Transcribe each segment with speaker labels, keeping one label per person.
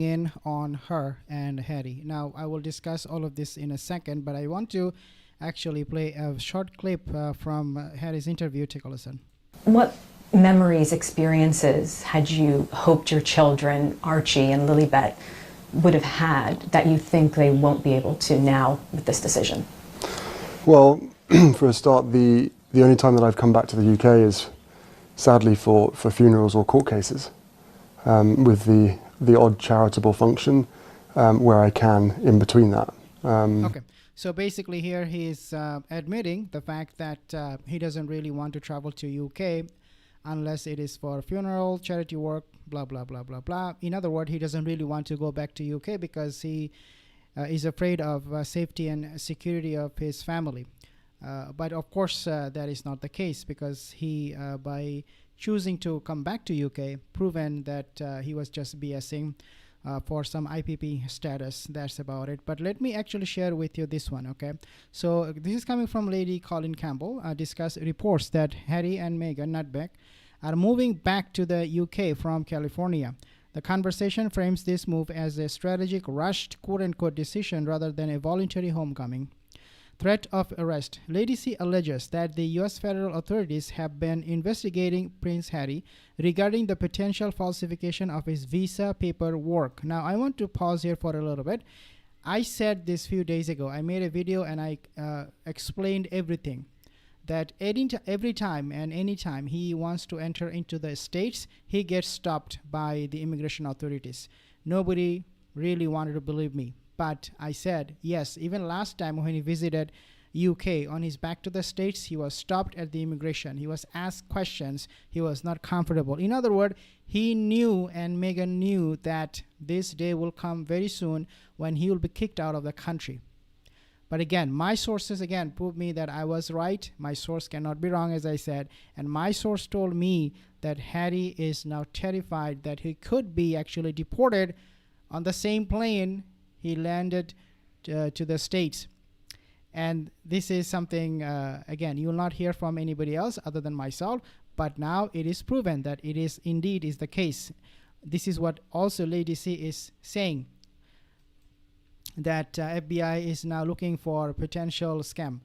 Speaker 1: in on her and Harry. Now, I will discuss all of this in a second, but I want to actually play a short clip from Harry's interview. Take a listen.
Speaker 2: What memories, experiences had you hoped your children, Archie and Lilibet, would have had that you think they won't be able to now with this decision?
Speaker 3: Well, for a start, the only time that I've come back to the UK is sadly for funerals or court cases, with the odd charitable function where I can in between that.
Speaker 1: Okay, so basically here he's admitting the fact that he doesn't really want to travel to UK unless it is for funeral, charity work, blah, blah, blah, blah, blah. In other words, he doesn't really want to go back to UK because he is afraid of safety and security of his family. But of course, that is not the case, because he, by choosing to come back to UK, proven that he was just BSing for some IPP status. That's about it. But let me actually share with you this one, okay? So this is coming from Lady Colin Campbell. Discuss reports that Harry and Meghan, not Beck, are moving back to the UK from California. The conversation frames this move as a strategic, rushed, quote-unquote decision rather than a voluntary homecoming. Threat of arrest. Lady C alleges that the U.S. federal authorities have been investigating Prince Harry regarding the potential falsification of his visa paperwork. Now, I want to pause here for a little bit. I said this few days ago. I made a video and I explained everything. That every time and anytime he wants to enter into the States, he gets stopped by the immigration authorities. Nobody really wanted to believe me. But I said, yes, even last time when he visited UK, on his back to the States, he was stopped at the immigration. He was asked questions. He was not comfortable. In other words, he knew, and Meghan knew, that this day will come very soon when he will be kicked out of the country. But again, my sources again prove me that I was right. My source cannot be wrong, as I said. And my source told me that Harry is now terrified that he could be actually deported on the same plane he landed to the States. And this is something, again, you will not hear from anybody else other than myself. But now it is proven that it is indeed is the case. This is what also Lady C is saying, that FBI is now looking for potential scam.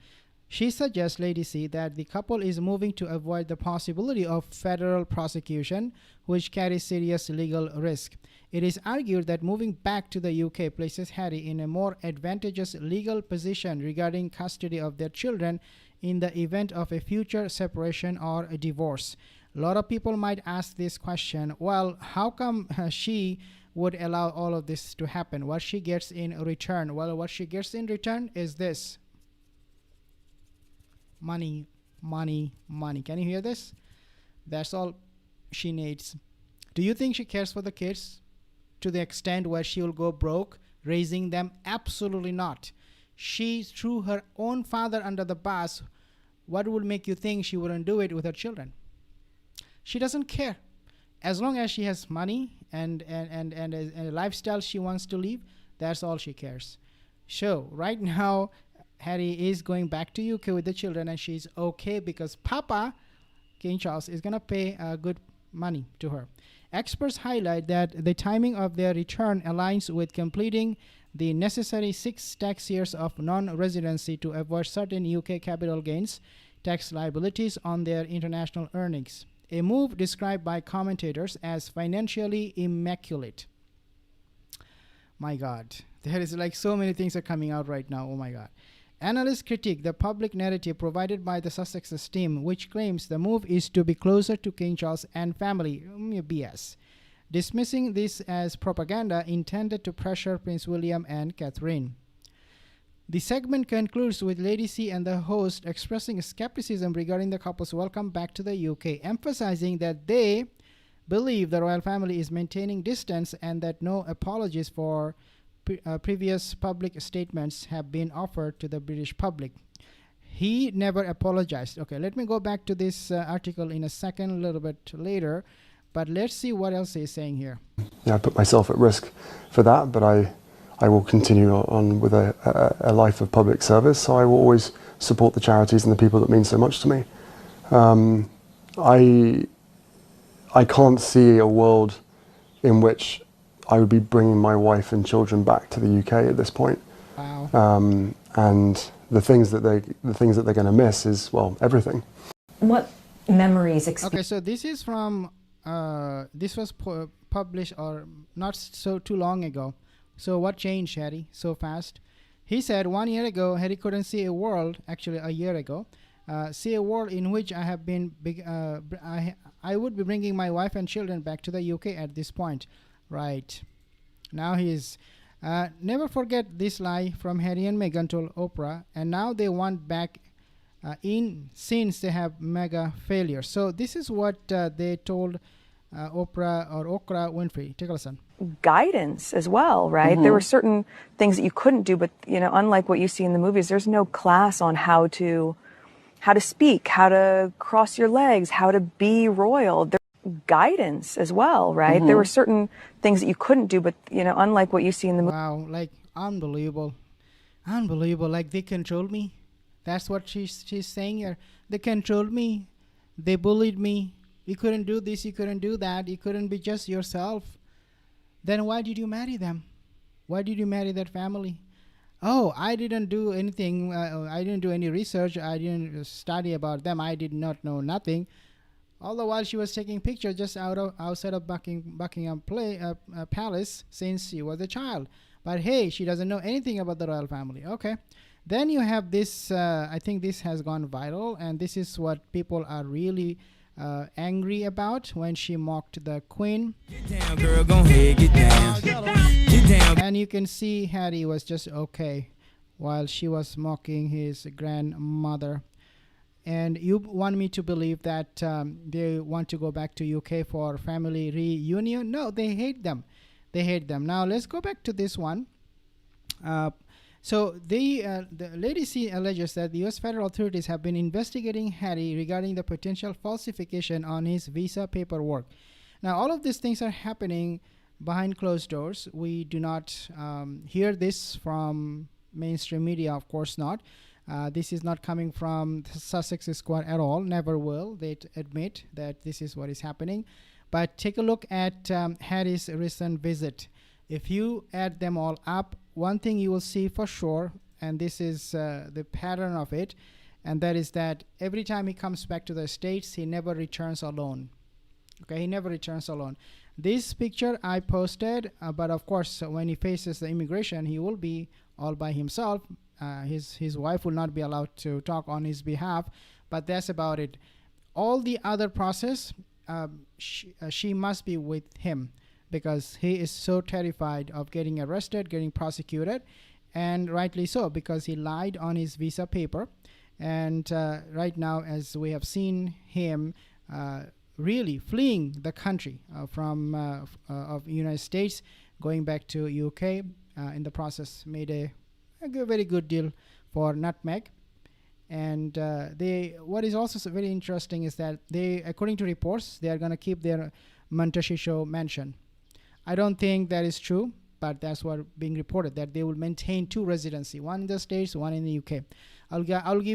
Speaker 1: She suggests, Lady C, that the couple is moving to avoid the possibility of federal prosecution, which carries serious legal risk. It is argued that moving back to the UK places Harry in a more advantageous legal position regarding custody of their children in the event of a future separation or a divorce. A lot of people might ask this question, well, how come she would allow all of this to happen? What she gets in return? Well, what she gets in return is this. Money, money, money. Can you hear this? That's all she needs. Do you think she cares for the kids to the extent where she will go broke raising them? Absolutely not. She threw her own father under the bus. What would make you think she wouldn't do it with her children? She doesn't care. As long as she has money and a lifestyle she wants to live, that's all she cares. So right now, Harry is going back to UK with the children, and she's okay because Papa, King Charles, is going to pay good money to her. Experts highlight that the timing of their return aligns with completing the necessary 6 tax years of non-residency to avoid certain UK capital gains tax liabilities on their international earnings. A move described by commentators as financially immaculate. My God, there is like so many things are coming out right now. Oh my God. Analysts critique the public narrative provided by the Sussex's team, which claims the move is to be closer to King Charles and family. BS. Dismissing this as propaganda intended to pressure Prince William and Catherine. The segment concludes with Lady C and the host expressing skepticism regarding the couple's welcome back to the UK, emphasizing that they believe the royal family is maintaining distance and that no apologies for previous public statements have been offered to the British public. He never apologized. Okay, let me go back to this article in a second, a little bit later, but let's see what else he's saying here.
Speaker 3: Yeah, I put myself at risk for that, but I will continue on with a life of public service, so I will always support the charities and the people that mean so much to me. I can't see a world in which I would be bringing my wife and children back to the UK at this point.
Speaker 1: Wow.
Speaker 3: And the things that they're going to miss is, well, everything.
Speaker 2: What memories,
Speaker 1: Okay, so this is from this was published or not so too long ago. So what changed, Harry, so fast? He said 1 year ago Harry couldn't see a world, actually a year ago, see a world in which I have been I would be bringing my wife and children back to the UK at this point. Right. Now he's never forget this lie from Harry and Meghan told Oprah, and now they want back in since they have mega failure. So this is what they told Oprah or Oprah Winfrey. Take a listen.
Speaker 4: Guidance as well, right? There were certain things that you couldn't do, but unlike what you see in the movies, there's no class on how to speak, how to cross your legs, how to be royal. Guidance as well, right? There were certain things that you couldn't do, but unlike what you see in the movie.
Speaker 1: Wow, like unbelievable, like they controlled me. That's what she's saying here. They controlled me, they bullied me. You couldn't do this, you couldn't do that, you couldn't be just yourself. Then why did you marry them? Why did you marry that family? Oh, I didn't do anything, I didn't do any research, I didn't study about them, I did not know nothing. All the while she was taking pictures just outside of Buckingham Palace since she was a child. But hey, she doesn't know anything about the royal family. Okay. Then you have this, I think this has gone viral, and this is what people are really angry about when she mocked the Queen.
Speaker 5: Get down, girl, go ahead, get down. Get down.
Speaker 1: And you can see Harry was just okay while she was mocking his grandmother. And you want me to believe that they want to go back to UK for family reunion? No, they hate them. They hate them. Now let's go back to this one. So the Lady C alleges that the U.S. federal authorities have been investigating Harry regarding the potential falsification on his visa paperwork. Now all of these things are happening behind closed doors. We do not hear this from mainstream media, of course not. This is not coming from the Sussex Squad at all. Never will. They admit that this is what is happening. But take a look at Harry's recent visit. If you add them all up, one thing you will see for sure, and this is the pattern of it, and that is that every time he comes back to the States, he never returns alone. Okay, he never returns alone. This picture I posted, but of course, when he faces the immigration, he will be all by himself. His wife will not be allowed to talk on his behalf, but that's about it. All the other process, she must be with him because he is so terrified of getting arrested, getting prosecuted, and rightly so because he lied on his visa paper. And right now, as we have seen him really fleeing the country from of United States, going back to UK, in the process made a very good deal for Nutmeg. And what is also very interesting is that they, according to reports, they are going to keep their Montecito mansion. I don't think that is true, but that's what being reported, that they will maintain two residency, one in the States, one in the UK. I'll give